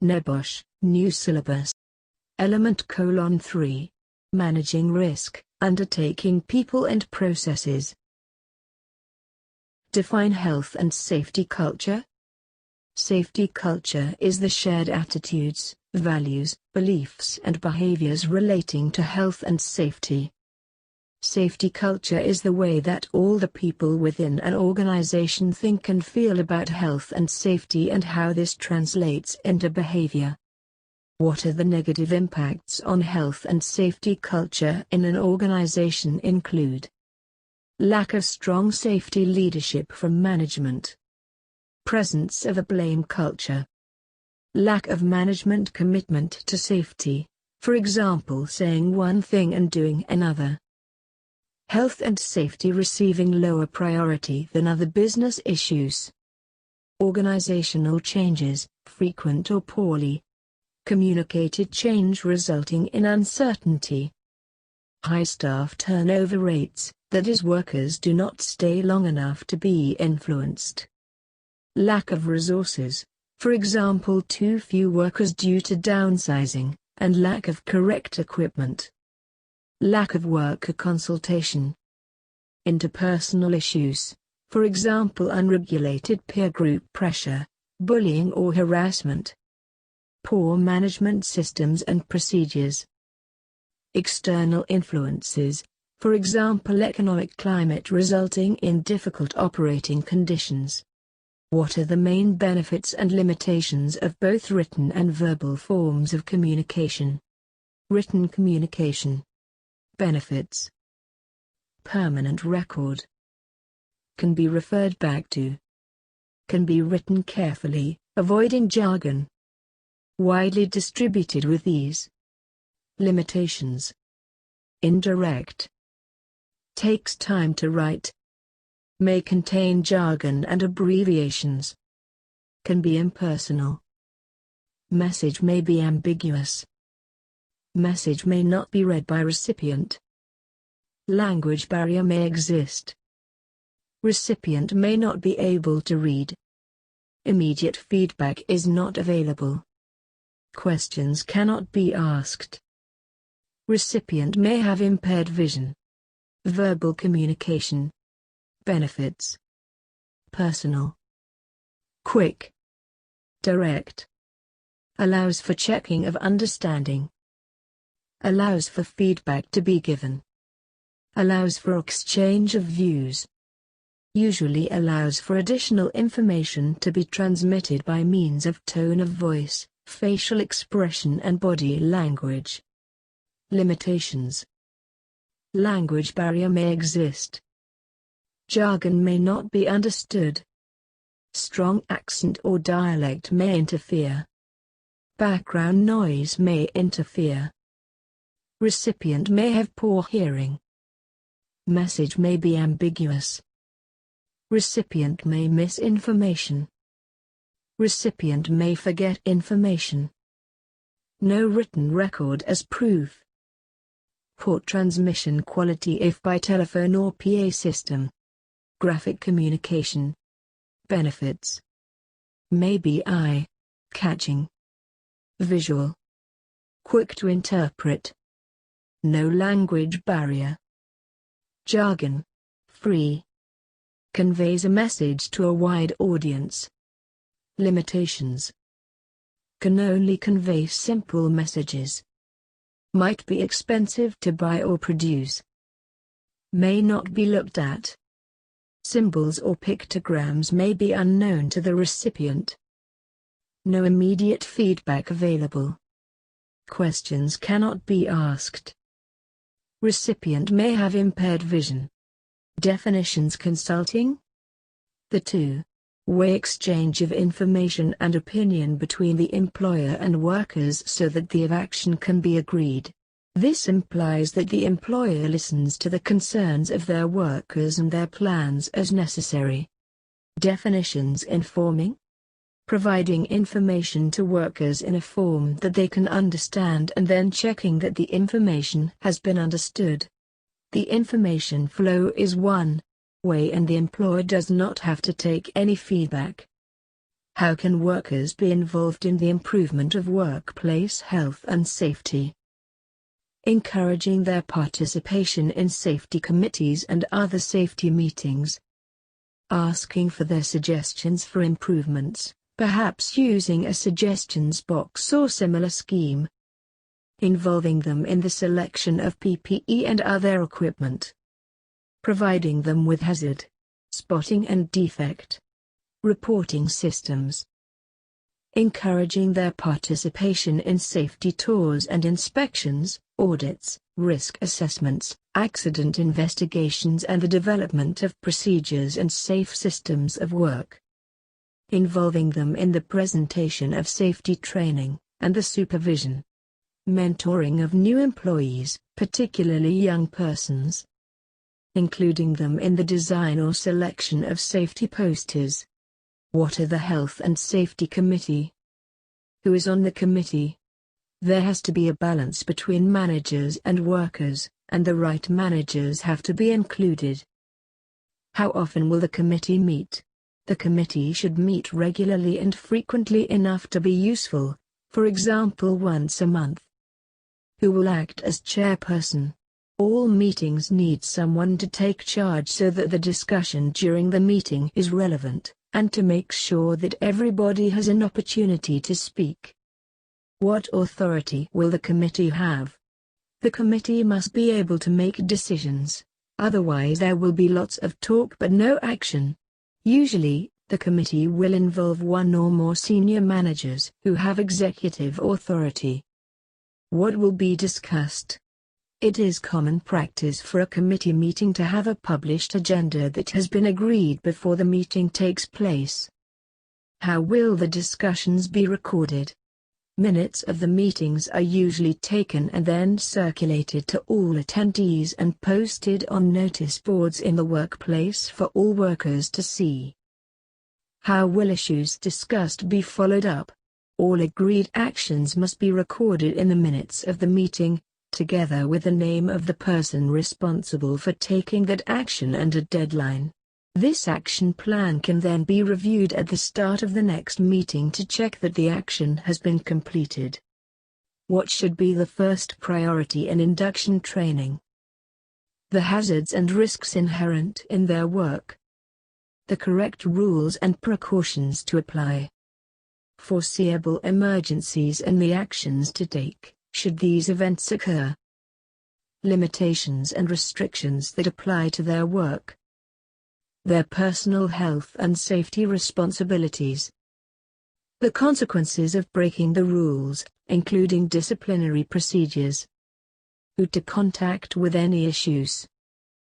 NEBOSH, New Syllabus. Element: 3. Managing risk, undertaking people and processes. Define health and safety culture. Safety culture is the shared attitudes, values, beliefs and behaviors relating to health and safety. Safety culture is the way that all the people within an organization think and feel about health and safety and how this translates into behavior. What are the negative impacts on health and safety culture in an organization include: lack of strong safety leadership from management, presence of a blame culture, lack of management commitment to safety, for example saying one thing and doing another, health and safety receiving lower priority than other business issues, organizational changes, frequent or poorly communicated change resulting in uncertainty, high staff turnover rates, that is, workers do not stay long enough to be influenced, lack of resources, for example too few workers due to downsizing, and lack of correct equipment, lack of worker consultation, interpersonal issues, for example unregulated peer group pressure, bullying or harassment, poor management systems and procedures, external influences, for example economic climate resulting in difficult operating conditions. What are the main benefits and limitations of both written and verbal forms of communication? Written communication. Benefits: permanent record, can be referred back to, can be written carefully, avoiding jargon, widely distributed with ease. Limitations: indirect, takes time to write, may contain jargon and abbreviations, can be impersonal, message may be ambiguous, message may not be read by recipient, language barrier may exist, recipient may not be able to read, immediate feedback is not available, questions cannot be asked, recipient may have impaired vision. Verbal communication. Benefits: personal, quick, direct, allows for checking of understanding, allows for feedback to be given, allows for exchange of views, usually allows for additional information to be transmitted by means of tone of voice, facial expression and body language. Limitations: language barrier may exist, jargon may not be understood, strong accent or dialect may interfere, background noise may interfere, recipient may have poor hearing, message may be ambiguous, recipient may miss information, recipient may forget information, no written record as proof, poor transmission quality if by telephone or PA system. Graphic communication. Benefits: may be eye-catching, visual, quick to interpret, no language barrier, jargon, free, conveys a message to a wide audience. Limitations: can only convey simple messages, might be expensive to buy or produce, may not be looked at, symbols or pictograms may be unknown to the recipient, no immediate feedback available, questions cannot be asked, recipient may have impaired vision. Definitions: consulting, the two-way exchange of information and opinion between the employer and workers so that the action can be agreed. This implies that the employer listens to the concerns of their workers and their plans as necessary. Definitions: informing, providing information to workers in a form that they can understand and then checking that the information has been understood. The information flow is one way and the employer does not have to take any feedback. How can workers be involved in the improvement of workplace health and safety? Encouraging their participation in safety committees and other safety meetings. Asking for their suggestions for improvements, perhaps using a suggestions box or similar scheme. Involving them in the selection of PPE and other equipment. Providing them with hazard, spotting and defect reporting systems. Encouraging their participation in safety tours and inspections, audits, risk assessments, accident investigations and the development of procedures and safe systems of work. Involving them in the presentation of safety training, and the supervision. Mentoring of new employees, particularly young persons. Including them in the design or selection of safety posters. What are the Health and Safety Committee? Who is on the committee? There has to be a balance between managers and workers, and the right managers have to be included. How often will the committee meet? The committee should meet regularly and frequently enough to be useful, for example once a month. Who will act as chairperson? All meetings need someone to take charge so that the discussion during the meeting is relevant, and to make sure that everybody has an opportunity to speak. What authority will the committee have? The committee must be able to make decisions, otherwise there will be lots of talk but no action. Usually, the committee will involve one or more senior managers who have executive authority. What will be discussed? It is common practice for a committee meeting to have a published agenda that has been agreed before the meeting takes place. How will the discussions be recorded? Minutes of the meetings are usually taken and then circulated to all attendees and posted on notice boards in the workplace for all workers to see. How will issues discussed be followed up? All agreed actions must be recorded in the minutes of the meeting, together with the name of the person responsible for taking that action and a deadline. This action plan can then be reviewed at the start of the next meeting to check that the action has been completed. What should be the first priority in induction training? The hazards and risks inherent in their work. The correct rules and precautions to apply. Foreseeable emergencies and the actions to take, should these events occur. Limitations and restrictions that apply to their work. Their personal health and safety responsibilities. The consequences of breaking the rules, including disciplinary procedures. Who to contact with any issues.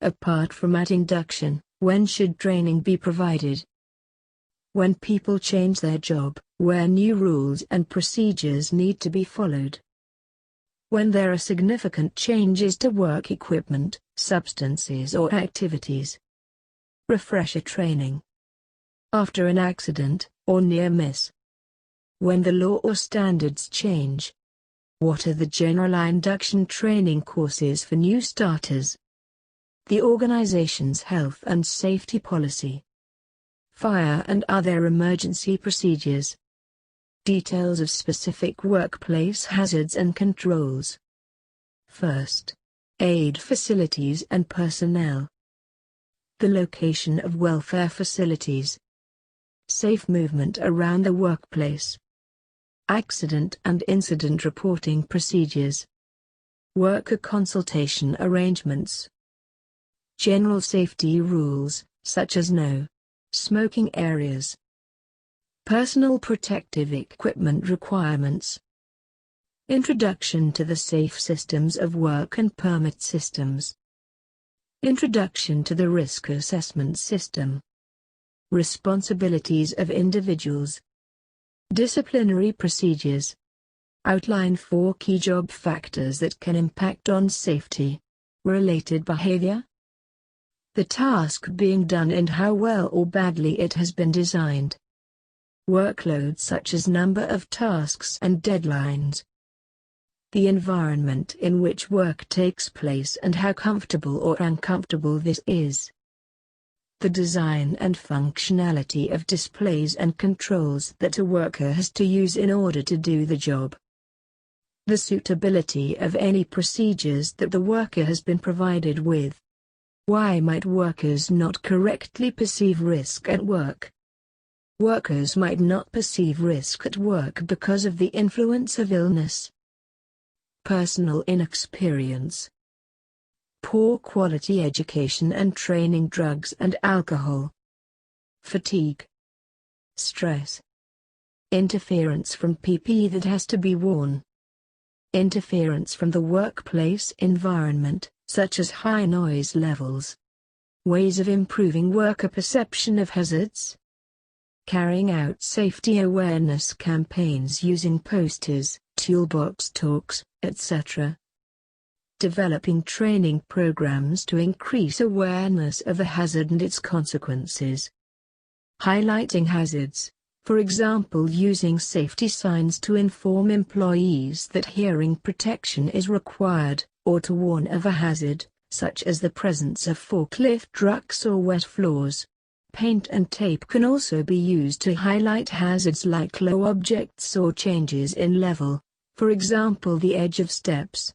Apart from at induction, when should training be provided? When people change their job, where new rules and procedures need to be followed. When there are significant changes to work equipment, substances or activities. Refresher training. After an accident, or near miss. When the law or standards change. What are the general induction training courses for new starters? The organization's health and safety policy. Fire and other emergency procedures. Details of specific workplace hazards and controls. First aid facilities and personnel. The location of welfare facilities. Safe movement around the workplace. Accident and incident reporting procedures. Worker consultation arrangements. General safety rules, such as no smoking areas. Personal protective equipment requirements. Introduction to the safe systems of work and permit systems. Introduction to the risk assessment system. Responsibilities of individuals. Disciplinary procedures. Outline 4 key job factors that can impact on safety. Related behavior. The task being done and how well or badly it has been designed. Workload such as number of tasks and deadlines. The environment in which work takes place and how comfortable or uncomfortable this is. The design and functionality of displays and controls that a worker has to use in order to do the job. The suitability of any procedures that the worker has been provided with. Why might workers not correctly perceive risk at work? Workers might not perceive risk at work because of the influence of illness. Personal inexperience. Poor quality education and training, drugs and alcohol. Fatigue. Stress. Interference from PPE that has to be worn. Interference from the workplace environment, such as high noise levels. Ways of improving worker perception of hazards. Carrying out safety awareness campaigns using posters, toolbox talks, etc. Developing training programs to increase awareness of a hazard and its consequences. Highlighting hazards, for example using safety signs to inform employees that hearing protection is required, or to warn of a hazard, such as the presence of forklift trucks or wet floors. Paint and tape can also be used to highlight hazards like low objects or changes in level, for example the edge of steps.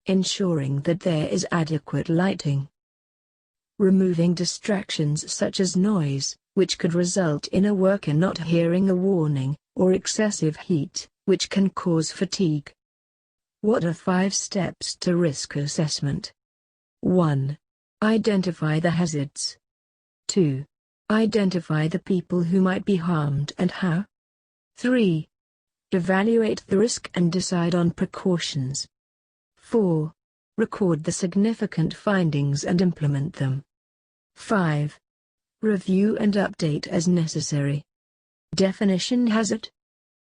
Ensuring that there is adequate lighting. Removing distractions such as noise, which could result in a worker not hearing a warning, or excessive heat, which can cause fatigue. What are 5 steps to risk assessment? 1. Identify the hazards. 2. Identify the people who might be harmed and how. 3. Evaluate the risk and decide on precautions. 4. Record the significant findings and implement them. 5. Review and update as necessary. Definition: hazard.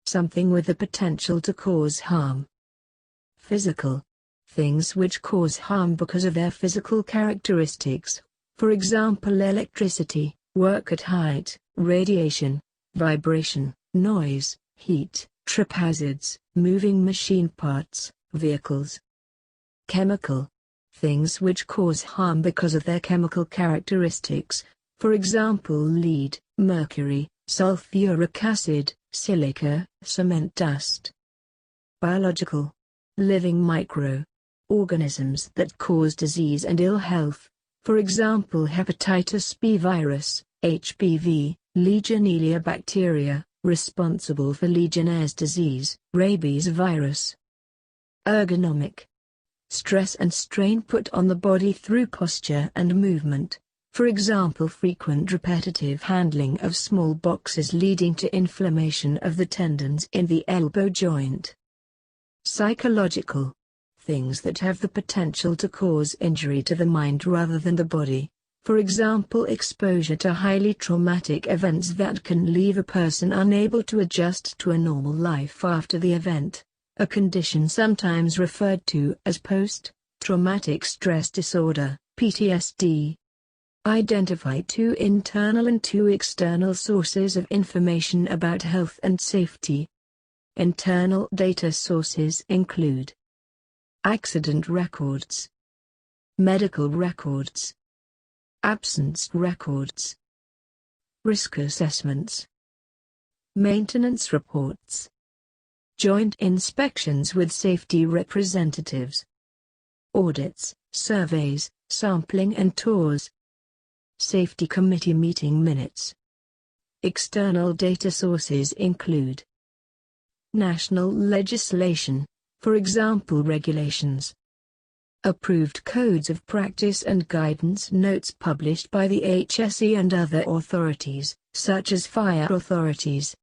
Something with the potential to cause harm. Physical. Things which cause harm because of their physical characteristics, for example electricity, work at height, radiation, vibration, noise, heat, trip hazards, moving machine parts, vehicles. Chemical. Things which cause harm because of their chemical characteristics, for example lead, mercury, sulfuric acid, silica, cement dust. Biological. Living micro-organisms that cause disease and ill health, for example hepatitis B virus, HBV, Legionella bacteria, responsible for Legionnaire's disease, rabies virus. Ergonomic. Stress and strain put on the body through posture and movement, for example frequent repetitive handling of small boxes leading to inflammation of the tendons in the elbow joint. Psychological. Things that have the potential to cause injury to the mind rather than the body, for example exposure to highly traumatic events that can leave a person unable to adjust to a normal life after the event. A condition sometimes referred to as post-traumatic stress disorder, PTSD. Identify 2 internal and 2 external sources of information about health and safety. Internal data sources include accident records, medical records, absence records, risk assessments, maintenance reports. Joint inspections with safety representatives. Audits, surveys, sampling and tours. Safety committee meeting minutes. External data sources include national legislation, for example regulations. Approved codes of practice and guidance notes published by the HSE and other authorities, such as fire authorities.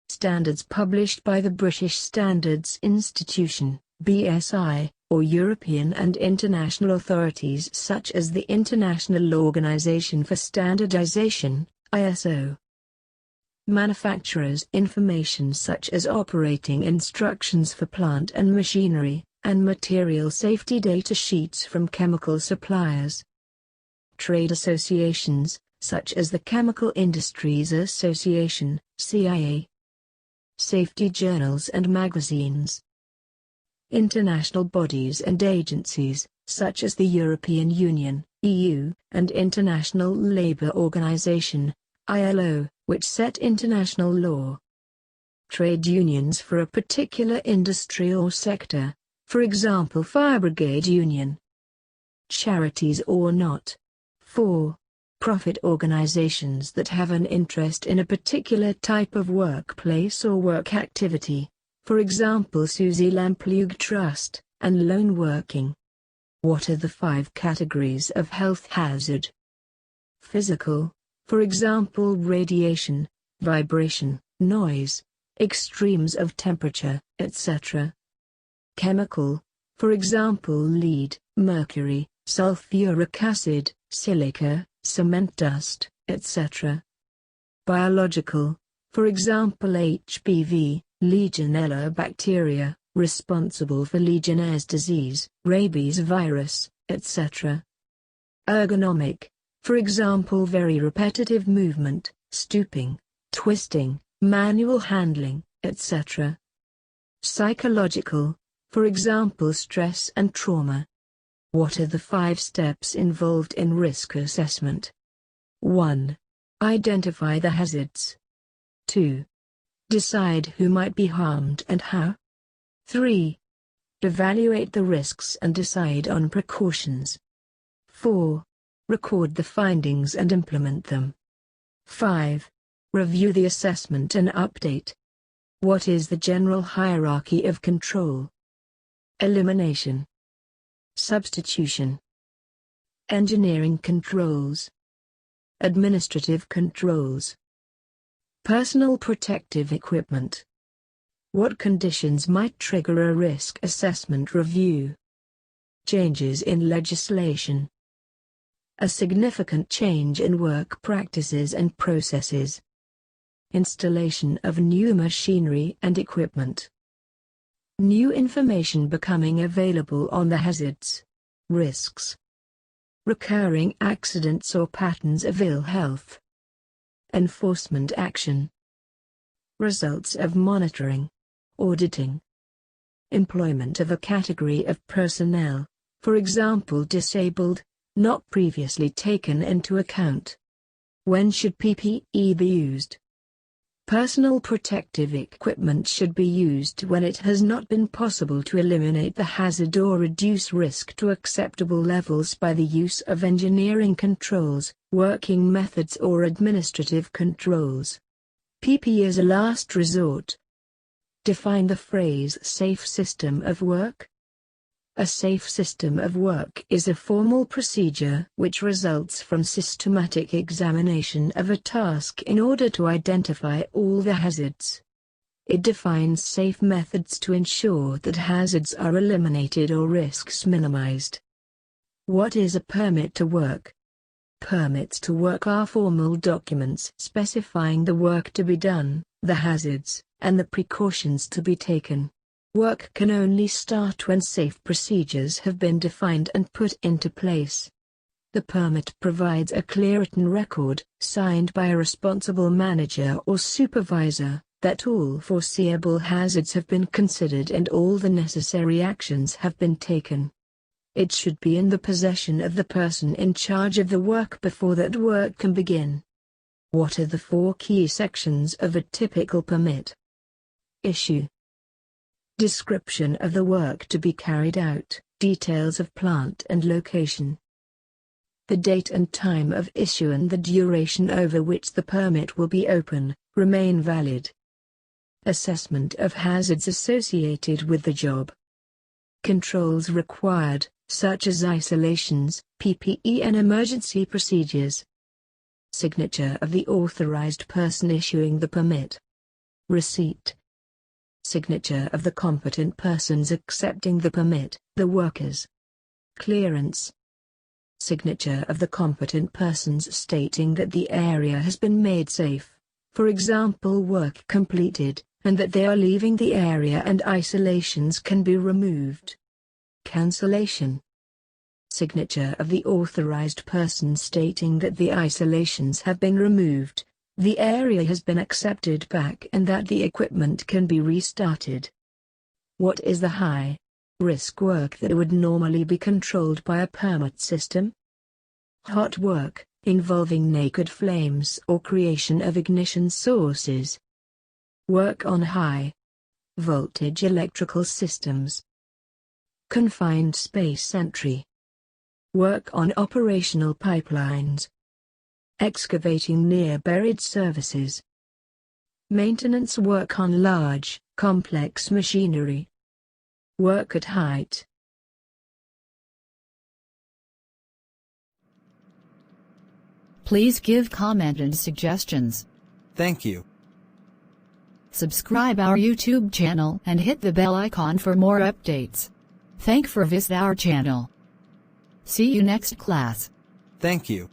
Standards published by the British Standards Institution, BSI, or European and international authorities such as the International Organization for Standardization, ISO. Manufacturers' information such as operating instructions for plant and machinery, and material safety data sheets from chemical suppliers. Trade associations, such as the Chemical Industries Association, CIA. Safety journals and magazines. International bodies and agencies, such as the European Union, EU, and International Labour Organization, ILO, which set international law. Trade unions for a particular industry or sector, for example fire brigade union. Charities or not. 4. Profit organizations that have an interest in a particular type of workplace or work activity, for example Suzy Lamplugh Trust, and lone working. What are the 5 categories of health hazard? Physical, for example radiation, vibration, noise, extremes of temperature, etc. Chemical, for example lead, mercury, sulfuric acid, silica, cement dust, etc. Biological, for example HPV, Legionella bacteria, responsible for Legionnaire's disease, rabies virus, etc. Ergonomic, for example very repetitive movement, stooping, twisting, manual handling, etc. Psychological, for example stress and trauma. What are the 5 steps involved in risk assessment? 1. Identify the hazards. 2. Decide who might be harmed and how. 3. Evaluate the risks and decide on precautions. 4. Record the findings and implement them. 5. Review the assessment and update. What is the general hierarchy of control? Elimination. Substitution. Engineering controls. Administrative controls. Personal protective equipment. What conditions might trigger a risk assessment review? Changes in legislation. A significant change in work practices and processes. Installation of new machinery and equipment. New information becoming available on the hazards, risks. Recurring accidents or patterns of ill health. Enforcement action. Results of monitoring, auditing. Employment of a category of personnel, for example disabled, not previously taken into account. When should PPE be used? Personal protective equipment should be used when it has not been possible to eliminate the hazard or reduce risk to acceptable levels by the use of engineering controls, working methods or administrative controls. PPE is a last resort. Define the phrase safe system of work. A safe system of work is a formal procedure which results from systematic examination of a task in order to identify all the hazards. It defines safe methods to ensure that hazards are eliminated or risks minimized. What is a permit to work? Permits to work are formal documents specifying the work to be done, the hazards, and the precautions to be taken. Work can only start when safe procedures have been defined and put into place. The permit provides a clear written record, signed by a responsible manager or supervisor, that all foreseeable hazards have been considered and all the necessary actions have been taken. It should be in the possession of the person in charge of the work before that work can begin. What are the 4 key sections of a typical permit? Issue. Description of the work to be carried out, details of plant and location. The date and time of issue and the duration over which the permit will be open, remain valid. Assessment of hazards associated with the job. Controls required, such as isolations, PPE and emergency procedures. Signature of the authorized person issuing the permit. Receipt. Signature of the competent persons accepting the permit, the workers. Clearance. Signature of the competent persons stating that the area has been made safe, for example work completed, and that they are leaving the area and isolations can be removed. Cancellation. Signature of the authorized person stating that the isolations have been removed, the area has been accepted back and that the equipment can be restarted. What is the high Brisk work that would normally be controlled by a permit system. Hot work, involving naked flames or creation of ignition sources. Work on high voltage electrical systems. Confined space entry. Work on operational pipelines. Excavating near buried services. Maintenance work on large, complex machinery. Work at height. Please give comment and suggestions. Thank you. Subscribe our YouTube channel and hit the bell icon for more updates. Thank for visit our channel. See you next class. Thank you.